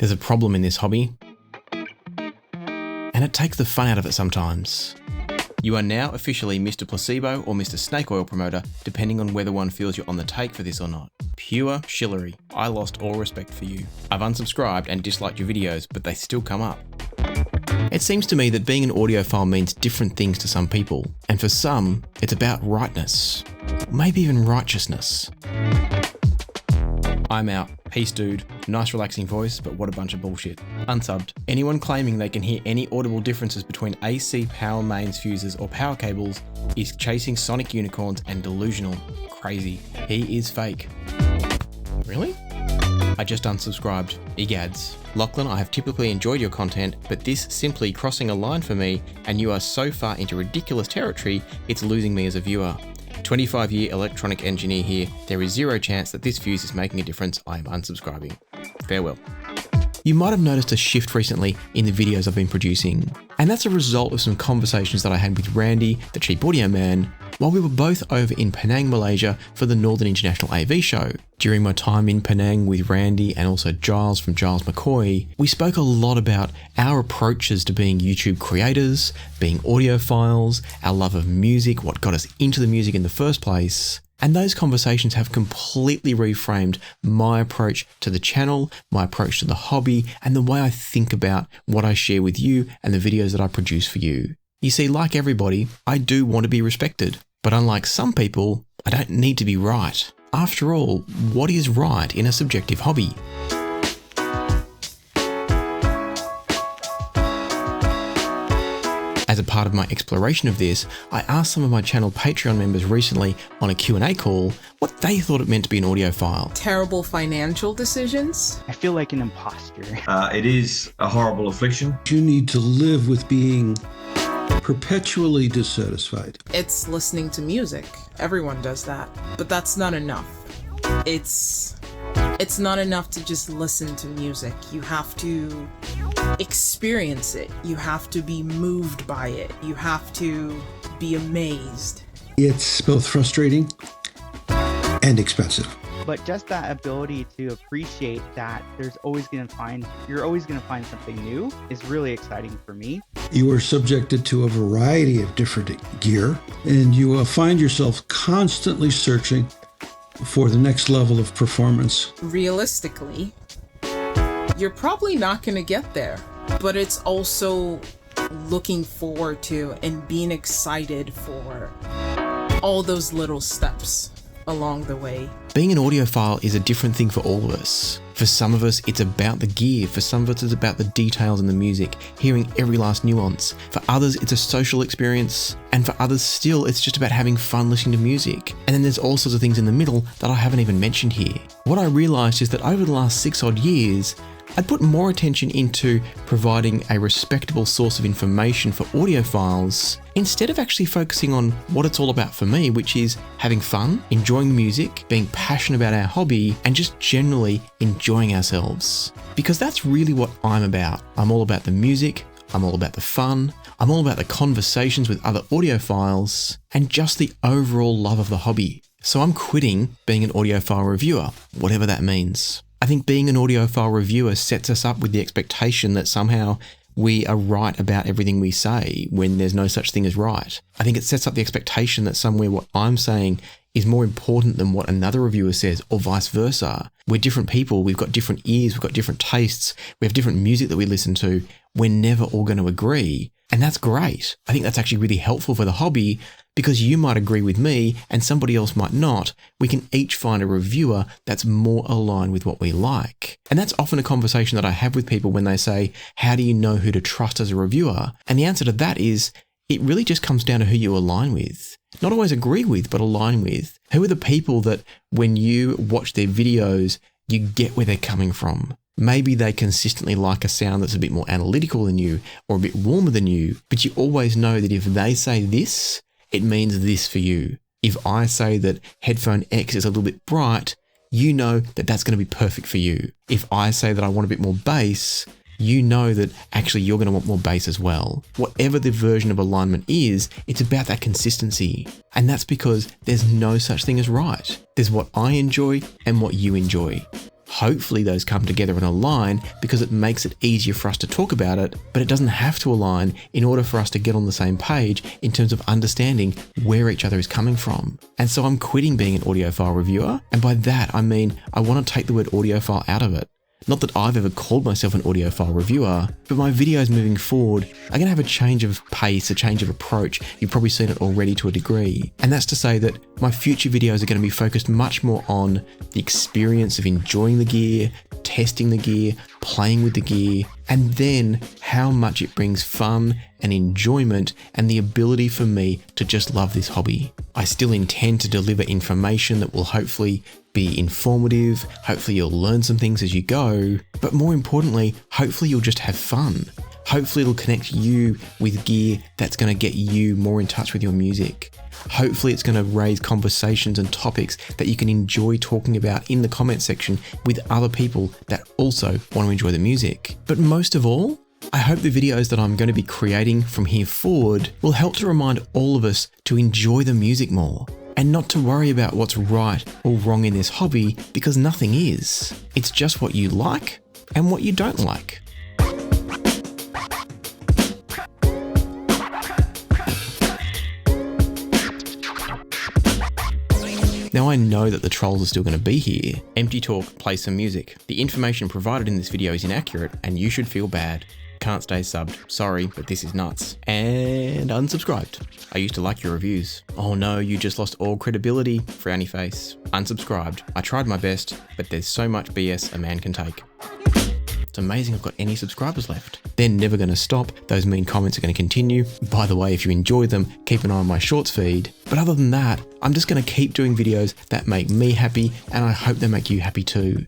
There's a problem in this hobby, and it takes the fun out of it sometimes. You are now officially Mr. Placebo or Mr. Snake Oil Promoter, depending on whether one feels you're on the take for this or not. Pure shillery. I lost all respect for you. I've unsubscribed and disliked your videos, but they still come up. It seems to me that being an audiophile means different things to some people, and for some, it's about rightness. Maybe even righteousness. I'm out. Peace, dude. Nice relaxing voice, but what a bunch of bullshit. Unsubbed. Anyone claiming they can hear any audible differences between AC power mains, fuses, or power cables is chasing sonic unicorns and delusional. Crazy. He is fake. Really? I just unsubscribed. Egads. Lachlan, I have typically enjoyed your content, but this simply crossing a line for me, and you are so far into ridiculous territory, it's losing me as a viewer. 25-year electronic engineer here. There is zero chance that this fuse is making a difference. I am unsubscribing. Farewell. You might have noticed a shift recently in the videos I've been producing, and that's a result of some conversations that I had with Randy, the Cheap Audio Man, while we were both over in Penang, Malaysia for the Northern International AV Show. During my time in Penang with Randy and also Giles from Giles McCoy, we spoke a lot about our approaches to being YouTube creators, being audiophiles, our love of music, what got us into the music in the first place. And those conversations have completely reframed my approach to the channel, my approach to the hobby, and the way I think about what I share with you and the videos that I produce for you. You see, like everybody, I do want to be respected. But unlike some people, I don't need to be right. After all, what is right in a subjective hobby? As a part of my exploration of this, I asked some of my channel Patreon members recently on a Q&A call what they thought it meant to be an audiophile. Terrible financial decisions? I feel like an imposter. It is a horrible affliction. You need to live with being perpetually dissatisfied. It's listening to music. Everyone does that. But that's not enough. It's not enough to just listen to music. You have to experience it. You have to be moved by it. You have to be amazed. It's both frustrating and expensive. But just that ability to appreciate that you're always going to find something new is really exciting for me. You are subjected to a variety of different gear, and you will find yourself constantly searching for the next level of performance. Realistically, you're probably not going to get there, but it's also looking forward to and being excited for all those little steps along the way. Being an audiophile is a different thing for all of us. For some of us, it's about the gear. For some of us, it's about the details in the music, hearing every last nuance. For others, it's a social experience. And for others still, it's just about having fun listening to music. And then there's all sorts of things in the middle that I haven't even mentioned here. What I realized is that over the last 6 odd years, I'd put more attention into providing a respectable source of information for audiophiles instead of actually focusing on what it's all about for me, which is having fun, enjoying music, being passionate about our hobby, and just generally enjoying ourselves. Because that's really what I'm about. I'm all about the music, I'm all about the fun, I'm all about the conversations with other audiophiles, and just the overall love of the hobby. So I'm quitting being an audiophile reviewer, whatever that means. I think being an audiophile reviewer sets us up with the expectation that somehow we are right about everything we say when there's no such thing as right. I think it sets up the expectation that somewhere what I'm saying is more important than what another reviewer says, or vice versa. We're different people, we've got different ears, we've got different tastes, we have different music that we listen to. We're never all going to agree. And that's great. I think that's actually really helpful for the hobby because you might agree with me and somebody else might not. We can each find a reviewer that's more aligned with what we like. And that's often a conversation that I have with people when they say, how do you know who to trust as a reviewer? And the answer to that is, it really just comes down to who you align with. Not always agree with, but align with. Who are the people that when you watch their videos, you get where they're coming from? Maybe they consistently like a sound that's a bit more analytical than you or a bit warmer than you, but you always know that if they say this, it means this for you. If I say that headphone X is a little bit bright, you know that that's going to be perfect for you. If I say that I want a bit more bass, you know that actually you're going to want more bass as well. Whatever the version of alignment is, it's about that consistency. And that's because there's no such thing as right. There's what I enjoy and what you enjoy. Hopefully those come together and align because it makes it easier for us to talk about it, but it doesn't have to align in order for us to get on the same page in terms of understanding where each other is coming from. And so I'm quitting being an audiophile reviewer, and by that I mean I want to take the word audiophile out of it. Not that I've ever called myself an audiophile reviewer, but my videos moving forward are going to have a change of pace, a change of approach. You've probably seen it already to a degree. And that's to say that my future videos are going to be focused much more on the experience of enjoying the gear, testing the gear, playing with the gear, and then how much it brings fun and enjoyment and the ability for me to just love this hobby. I still intend to deliver information that will hopefully be informative, hopefully you'll learn some things as you go, but more importantly, hopefully you'll just have fun. Hopefully it'll connect you with gear that's going to get you more in touch with your music. Hopefully it's going to raise conversations and topics that you can enjoy talking about in the comment section with other people that also want to enjoy the music. But most of all, I hope the videos that I'm going to be creating from here forward will help to remind all of us to enjoy the music more and not to worry about what's right or wrong in this hobby, because nothing is. It's just what you like and what you don't like. Now I know that the trolls are still going to be here. Empty talk, play some music. The information provided in this video is inaccurate and you should feel bad. Can't stay subbed. Sorry, but this is nuts. And unsubscribed. I used to like your reviews. Oh no, you just lost all credibility. Frowny face. Unsubscribed. I tried my best, but there's so much BS a man can take. It's amazing I've got any subscribers left. They're never going to stop. Those mean comments are going to continue. By the way, if you enjoy them, keep an eye on my shorts feed. But other than that, I'm just going to keep doing videos that make me happy, and I hope they make you happy too.